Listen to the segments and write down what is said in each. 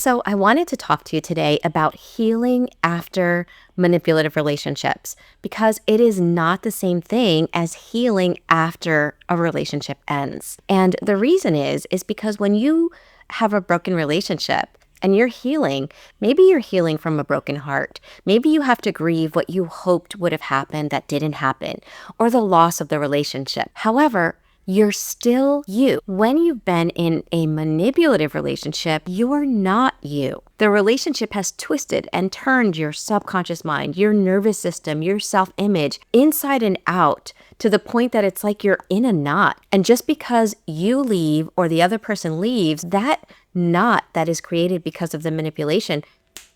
So I wanted to talk to you today about healing after manipulative relationships because it is not the same thing as healing after a relationship ends. And the reason is because when you have a broken relationship and you're healing, maybe you're healing from a broken heart. Maybe you have to grieve what you hoped would have happened that didn't happen, or the loss of the relationship. However, you're still you. When you've been in a manipulative relationship, you're not you. The relationship has twisted and turned your subconscious mind, your nervous system, your self-image inside and out to the point that it's like you're in a knot. And just because you leave or the other person leaves, that knot that is created because of the manipulation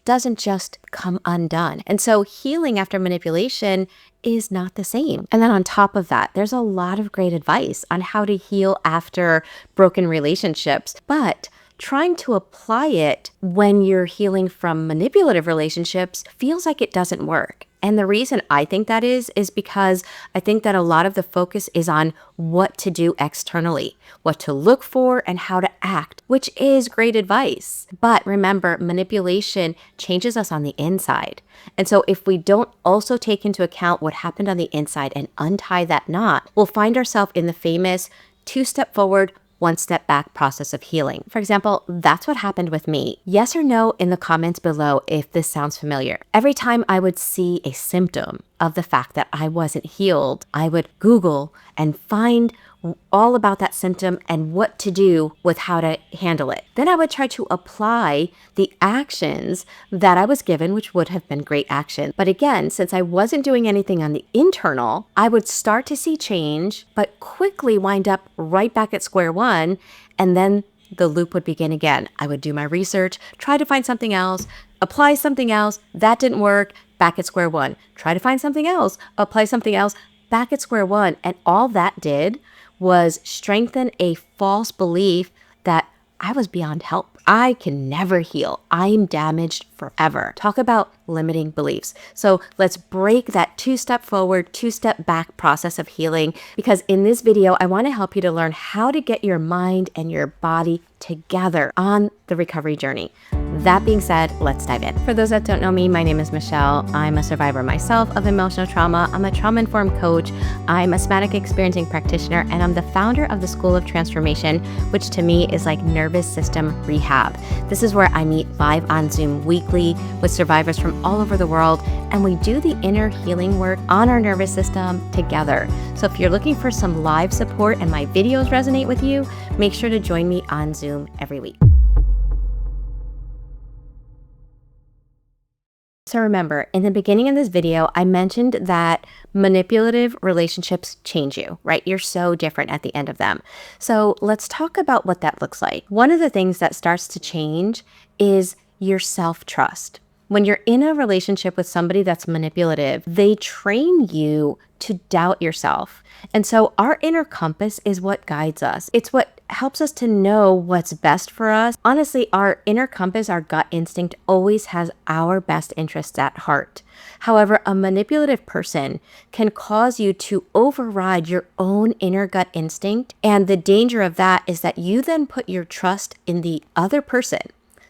doesn't just come undone. And so healing after manipulation is not the same. And then on top of that, there's a lot of great advice on how to heal after broken relationships, but trying to apply it when you're healing from manipulative relationships feels like it doesn't work. And the reason I think that is because I think that a lot of the focus is on what to do externally, what to look for and how to act, which is great advice. But remember, manipulation changes us on the inside. And so if we don't also take into account what happened on the inside and untie that knot, we'll find ourselves in the famous 2-step forward, 1-step back process of healing. For example, that's what happened with me. Yes or no in the comments below if this sounds familiar. Every time I would see a symptom of the fact that I wasn't healed, I would Google and find all about that symptom and what to do with how to handle it. Then I would try to apply the actions that I was given, which would have been great action. But again, since I wasn't doing anything on the internal, I would start to see change, but quickly wind up right back at square one. And then the loop would begin again. I would do my research, try to find something else, apply something else. That didn't work, back at square one. Try to find something else, apply something else, back at square one. And all that did was strengthen a false belief that I was beyond help. I can never heal. I'm damaged forever. Talk about limiting beliefs. So let's break that 2-step forward, 2-step back process of healing, because in this video, I want to help you to learn how to get your mind and your body together on the recovery journey. That being said, let's dive in. For those that don't know me, my name is Michele. I'm a survivor myself of emotional trauma. I'm a trauma-informed coach. I'm a somatic experiencing practitioner, and I'm the founder of the School of Transformation, which to me is like nervous system rehab. This is where I meet live on Zoom weekly with survivors from all over the world, and we do the inner healing work on our nervous system together. So if you're looking for some live support and my videos resonate with you, make sure to join me on Zoom every week. So remember, in the beginning of this video, I mentioned that manipulative relationships change you, right? You're so different at the end of them. So let's talk about what that looks like. One of the things that starts to change is your self-trust. When you're in a relationship with somebody that's manipulative, they train you to doubt yourself. And so our inner compass is what guides us. It's what helps us to know what's best for us. Honestly, our inner compass, our gut instinct always has our best interests at heart. However, a manipulative person can cause you to override your own inner gut instinct. And the danger of that is that you then put your trust in the other person,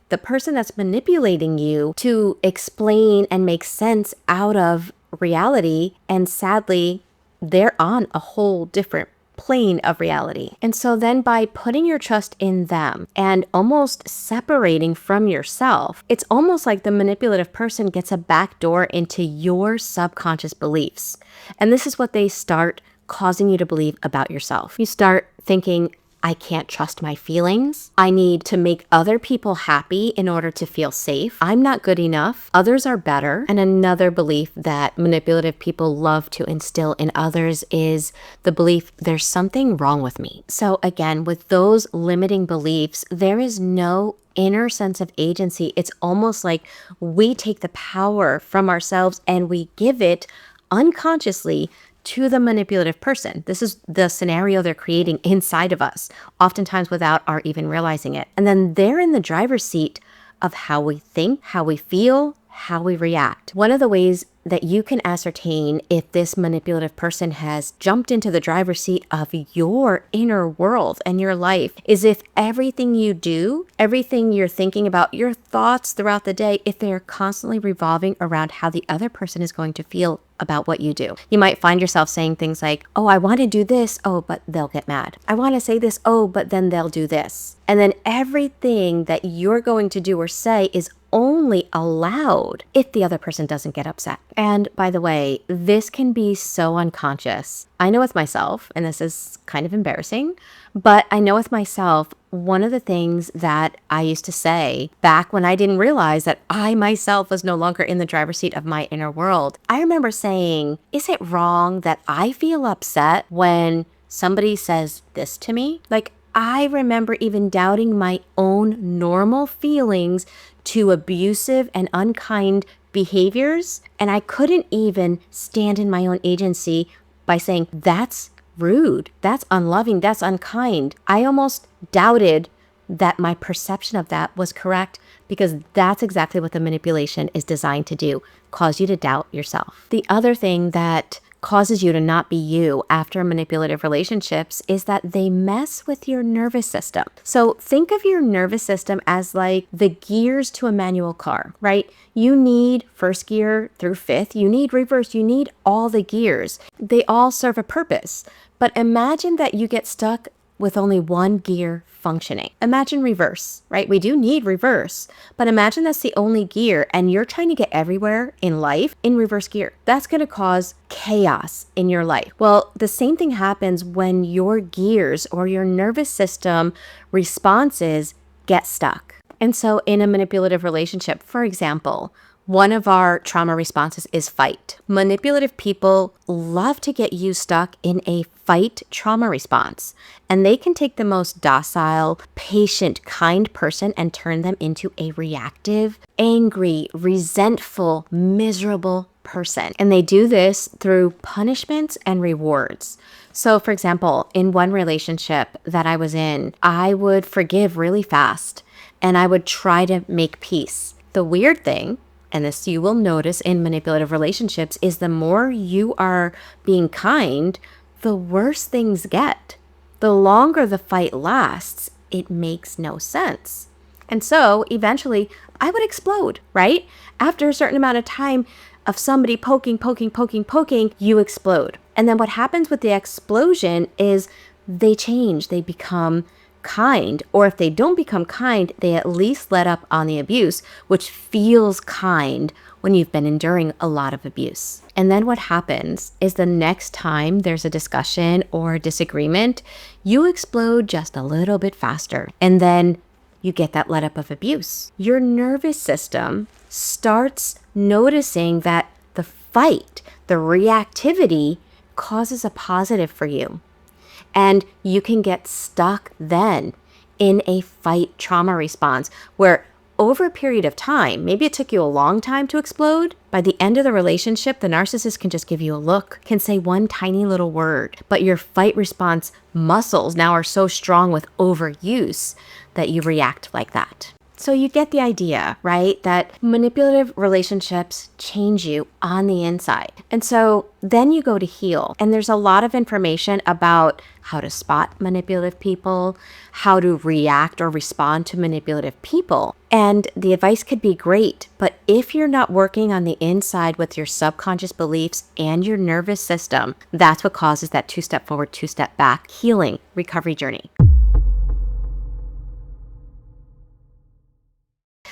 the person that's manipulating you, to explain and make sense out of reality. And sadly, they're on a whole different plane of reality. And so then by putting your trust in them and almost separating from yourself, it's almost like the manipulative person gets a back door into your subconscious beliefs. And this is what they start causing you to believe about yourself. You start thinking, I can't trust my feelings. I need to make other people happy in order to feel safe. I'm not good enough. Others are better. And another belief that manipulative people love to instill in others is the belief there's something wrong with me. So again, with those limiting beliefs, there is no inner sense of agency. It's almost like we take the power from ourselves and we give it unconsciously to the manipulative person. This is the scenario they're creating inside of us, oftentimes without our even realizing it. And then they're in the driver's seat of how we think, how we feel, how we react. One of the ways that you can ascertain if this manipulative person has jumped into the driver's seat of your inner world and your life is if everything you do, everything you're thinking about, your thoughts throughout the day, if they're constantly revolving around how the other person is going to feel about what you do. You might find yourself saying things like, oh, I want to do this. Oh, but they'll get mad. I want to say this. Oh, but then they'll do this. And then everything that you're going to do or say is only allowed if the other person doesn't get upset. And by the way, this can be so unconscious. I know with myself, and this is kind of embarrassing, but I know with myself, one of the things that I used to say back when I didn't realize that I myself was no longer in the driver's seat of my inner world, I remember saying, is it wrong that I feel upset when somebody says this to me? Like, I remember even doubting my own normal feelings to abusive and unkind behaviors, and I couldn't even stand in my own agency by saying, that's rude, that's unloving, that's unkind. I almost doubted that my perception of that was correct, because that's exactly what the manipulation is designed to do, cause you to doubt yourself. The other thing that causes you to not be you after manipulative relationships is that they mess with your nervous system. So think of your nervous system as like the gears to a manual car, right? You need first gear through fifth, you need reverse, you need all the gears. They all serve a purpose. But imagine that you get stuck with only one gear functioning. Imagine reverse, right? We do need reverse, but imagine that's the only gear and you're trying to get everywhere in life in reverse gear. That's going to cause chaos in your life. Well, the same thing happens when your gears or your nervous system responses get stuck. And so in a manipulative relationship, for example, one of our trauma responses is fight. Manipulative people love to get you stuck in a fight trauma response, and they can take the most docile, patient, kind person and turn them into a reactive, angry, resentful, miserable person. And they do this through punishments and rewards. So for example, in one relationship that I was in, I would forgive really fast and I would try to make peace. The weird thing, and this you will notice in manipulative relationships, is the more you are being kind, the worse things get. The longer the fight lasts, it makes no sense. And so eventually I would explode, right? After a certain amount of time of somebody poking, you explode. And then what happens with the explosion is they change, they become kind, or if they don't become kind, they at least let up on the abuse, which feels kind when you've been enduring a lot of abuse. And then what happens is the next time there's a discussion or a disagreement, you explode just a little bit faster, and then you get that let up of abuse. Your nervous system starts noticing that the fight, the reactivity, causes a positive for you. And you can get stuck then in a fight trauma response where over a period of time, maybe it took you a long time to explode. By the end of the relationship, the narcissist can just give you a look, can say one tiny little word, but your fight response muscles now are so strong with overuse that you react like that. So you get the idea, right? That manipulative relationships change you on the inside. And so then you go to heal. And there's a lot of information about how to spot manipulative people, how to react or respond to manipulative people. And the advice could be great, but if you're not working on the inside with your subconscious beliefs and your nervous system, that's what causes that 2-step forward, 2-step back healing recovery journey.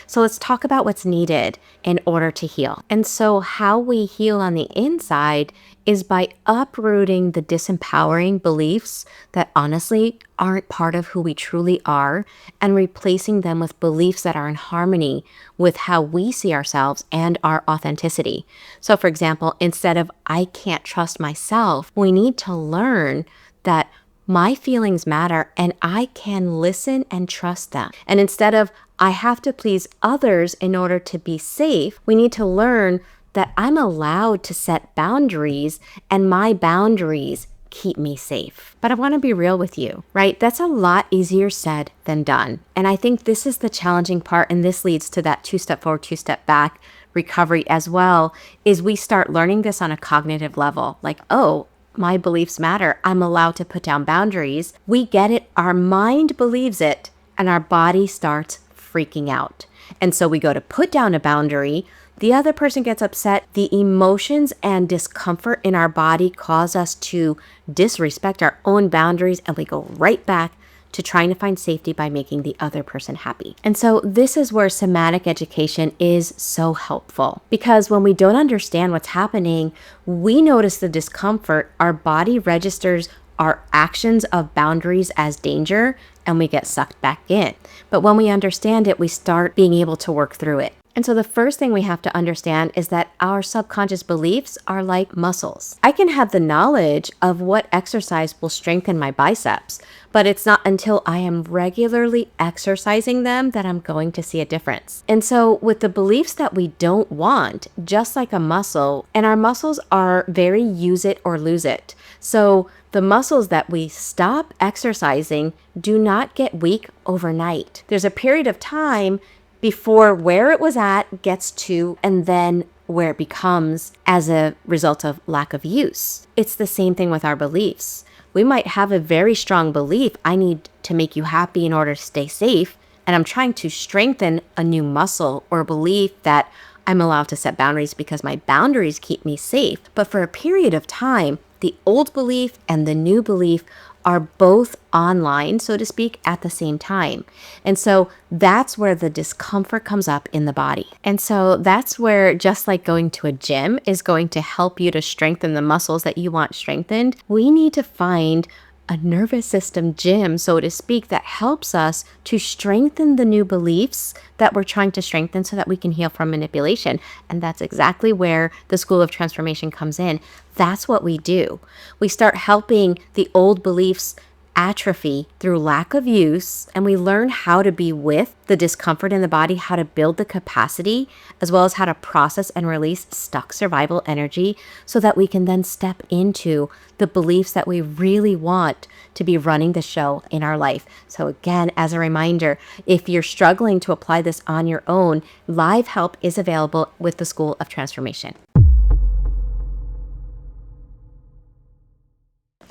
So let's talk about what's needed in order to heal. And so how we heal on the inside is by uprooting the disempowering beliefs that honestly aren't part of who we truly are and replacing them with beliefs that are in harmony with how we see ourselves and our authenticity. So for example, instead of I can't trust myself, we need to learn that my feelings matter and I can listen and trust them. And instead of I have to please others in order to be safe, we need to learn that I'm allowed to set boundaries and my boundaries keep me safe. But I want to be real with you, right? That's a lot easier said than done. And I think this is the challenging part, and this leads to that 2-step forward, 2-step back recovery as well is we start learning this on a cognitive level. Like, oh, my beliefs matter. I'm allowed to put down boundaries. We get it. Our mind believes it, and our body starts freaking out. And so we go to put down a boundary. The other person gets upset. The emotions and discomfort in our body cause us to disrespect our own boundaries, and we go right back to trying to find safety by making the other person happy. And so this is where somatic education is so helpful, because when we don't understand what's happening, we notice the discomfort, our body registers our actions of boundaries as danger, and we get sucked back in. But when we understand it, we start being able to work through it. And so the first thing we have to understand is that our subconscious beliefs are like muscles. I can have the knowledge of what exercise will strengthen my biceps, but it's not until I am regularly exercising them that I'm going to see a difference. And so with the beliefs that we don't want, just like a muscle, and our muscles are very use it or lose it. So the muscles that we stop exercising do not get weak overnight. There's a period of time before where it was at gets to, and then where it becomes as a result of lack of use. It's the same thing with our beliefs. We might have a very strong belief, I need to make you happy in order to stay safe, and I'm trying to strengthen a new muscle or belief that I'm allowed to set boundaries because my boundaries keep me safe. But for a period of time, the old belief and the new belief are both online, so to speak, at the same time. And so that's where the discomfort comes up in the body. And so that's where, just like going to a gym is going to help you to strengthen the muscles that you want strengthened, we need to find a nervous system gym, so to speak, that helps us to strengthen the new beliefs that we're trying to strengthen so that we can heal from manipulation. And that's exactly where the School of Transformation comes in. That's what we do. We start helping the old beliefs atrophy through lack of use, and we learn how to be with the discomfort in the body, how to build the capacity, as well as how to process and release stuck survival energy so that we can then step into the beliefs that we really want to be running the show in our life. So again, as a reminder, if you're struggling to apply this on your own, live help is available with the School of Transformation.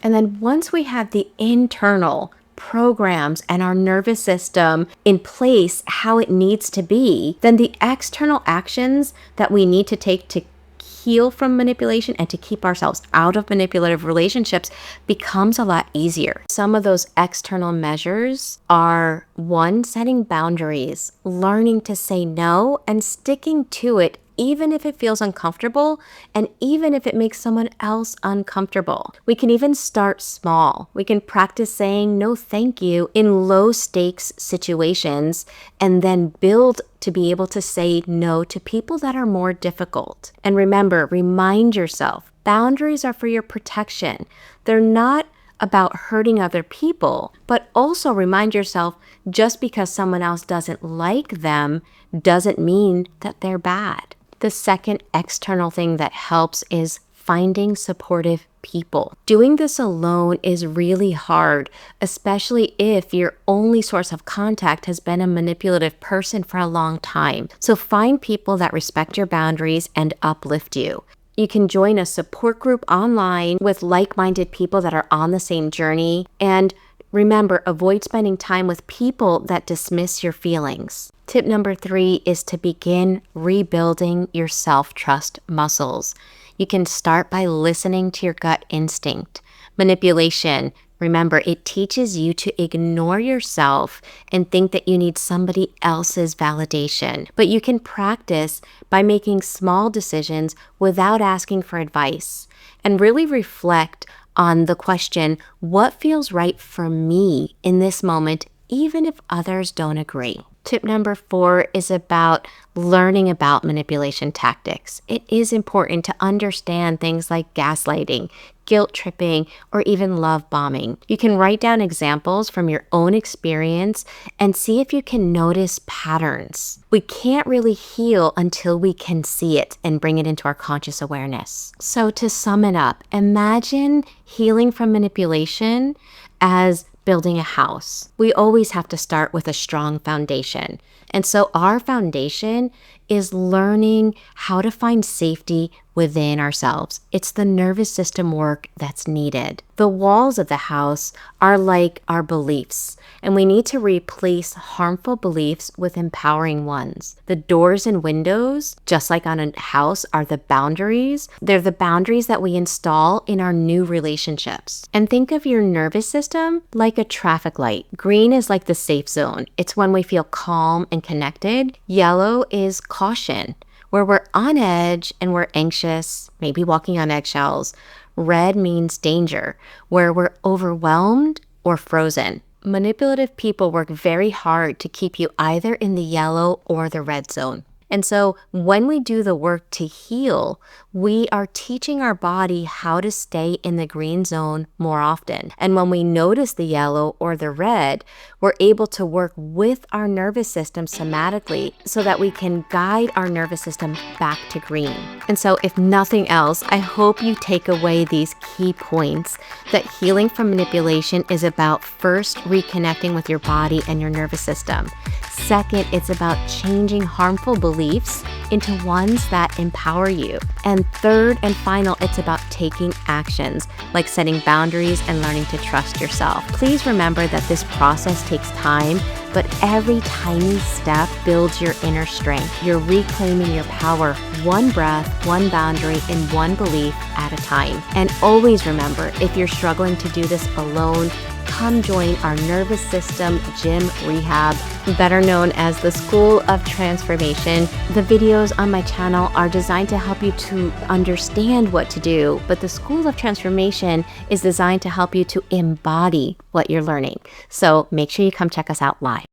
And then once we have the internal programs and our nervous system in place, how it needs to be, then the external actions that we need to take to heal from manipulation and to keep ourselves out of manipulative relationships becomes a lot easier. Some of those external measures are, one, setting boundaries, learning to say no and sticking to it even if it feels uncomfortable and even if it makes someone else uncomfortable. We can even start small. We can practice saying no thank you in low stakes situations and then build to be able to say no to people that are more difficult. And remember, remind yourself, boundaries are for your protection. They're not about hurting other people, but also remind yourself, just because someone else doesn't like them doesn't mean that they're bad. The second external thing that helps is finding supportive people. Doing this alone is really hard, especially if your only source of contact has been a manipulative person for a long time. So find people that respect your boundaries and uplift you. You can join a support group online with like-minded people that are on the same journey. And remember, avoid spending time with people that dismiss your feelings. Tip number 3 is to begin rebuilding your self-trust muscles. You can start by listening to your gut instinct. Manipulation, remember, it teaches you to ignore yourself and think that you need somebody else's validation. But you can practice by making small decisions without asking for advice and really reflect on the question, what feels right for me in this moment, even if others don't agree? Tip number 4 is about learning about manipulation tactics. It is important to understand things like gaslighting, guilt tripping, or even love bombing. You can write down examples from your own experience and see if you can notice patterns. We can't really heal until we can see it and bring it into our conscious awareness. So to sum it up, imagine healing from manipulation as building a house. We always have to start with a strong foundation. And so our foundation is learning how to find safety within ourselves. It's the nervous system work that's needed. The walls of the house are like our beliefs, and we need to replace harmful beliefs with empowering ones. The doors and windows, just like on a house, are the boundaries. They're the boundaries that we install in our new relationships. And think of your nervous system like a traffic light. Green is like the safe zone. It's when we feel calm and connected. Yellow is caution, where we're on edge and we're anxious, maybe walking on eggshells. Red means danger, where we're overwhelmed or frozen. Manipulative people work very hard to keep you either in the yellow or the red zone. And so when we do the work to heal, we are teaching our body how to stay in the green zone more often. And when we notice the yellow or the red, we're able to work with our nervous system somatically so that we can guide our nervous system back to green. And so if nothing else, I hope you take away these key points that healing from manipulation is about first reconnecting with your body and your nervous system. Second, it's about changing harmful beliefs into ones that empower you. And third and final, it's about taking actions, like setting boundaries and learning to trust yourself. Please remember that this process takes time, but every tiny step builds your inner strength. You're reclaiming your power, one breath, one boundary, and one belief at a time. And always remember, if you're struggling to do this alone, come join our nervous system gym rehab, better known as the School of Transformation. The videos on my channel are designed to help you to understand what to do, but the School of Transformation is designed to help you to embody what you're learning. So make sure you come check us out live.